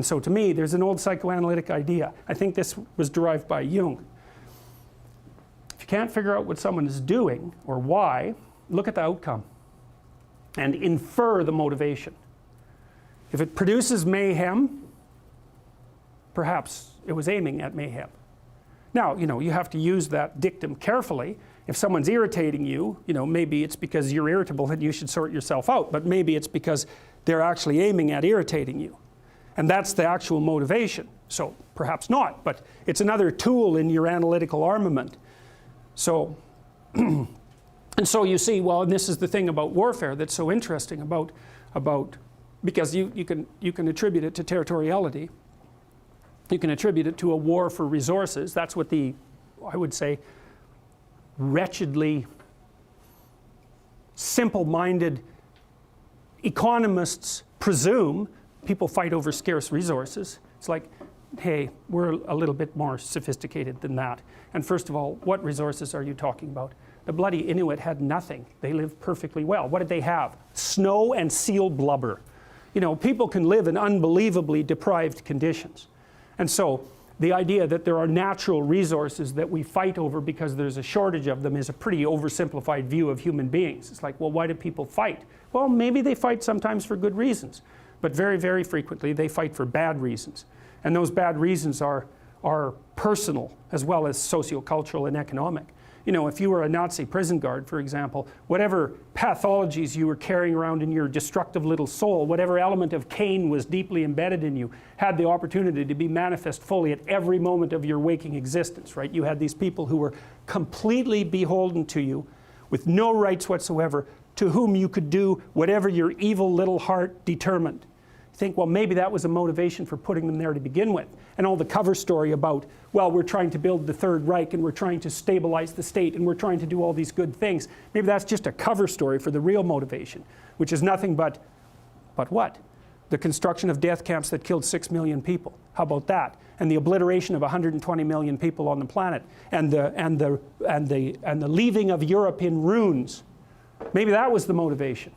And so to me, there's an old psychoanalytic idea. I think this was derived by Jung. If you can't figure out what someone is doing or why, look at the outcome and infer the motivation. If it produces mayhem, perhaps it was aiming at mayhem. Now, you have to use that dictum carefully. If someone's irritating you, maybe it's because you're irritable and you should sort yourself out, but maybe it's because they're actually aiming at irritating you. And that's the actual motivation. So perhaps not, but it's another tool in your analytical armament. So, and so you see, well, and this is the thing about warfare that's so interesting about because you can attribute it to territoriality. You can attribute it to a war for resources. That's what I would say, wretchedly simple-minded economists presume. People fight over scarce resources. It's like, hey, we're a little bit more sophisticated than that. And first of all, what resources are you talking about? The bloody Inuit had nothing. They lived perfectly well. What did they have? Snow and seal blubber. People can live in unbelievably deprived conditions. And so the idea that there are natural resources that we fight over because there's a shortage of them is a pretty oversimplified view of human beings. It's like, well, why do people fight? Well, maybe they fight sometimes for good reasons, but very, very frequently they fight for bad reasons. And those bad reasons are personal as well as sociocultural and economic. If you were a Nazi prison guard, for example, whatever pathologies you were carrying around in your destructive little soul, whatever element of Cain was deeply embedded in you, had the opportunity to be manifest fully at every moment of your waking existence, right? You had these people who were completely beholden to you, with no rights whatsoever, to whom you could do whatever your evil little heart determined. You think, well, maybe that was a motivation for putting them there to begin with. And all the cover story about, well, we're trying to build the Third Reich and we're trying to stabilize the state and we're trying to do all these good things. Maybe that's just a cover story for the real motivation, which is nothing but what? The construction of death camps that killed 6 million people. How about that? And the obliteration of 120 million people on the planet, and the leaving of Europe in ruins. Maybe that was the motivation.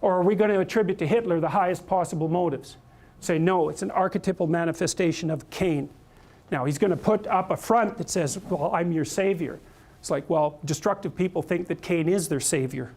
Or are we going to attribute to Hitler the highest possible motives? Say, no, it's an archetypal manifestation of Cain. Now, he's going to put up a front that says, well, I'm your savior. It's like, well, destructive people think that Cain is their savior.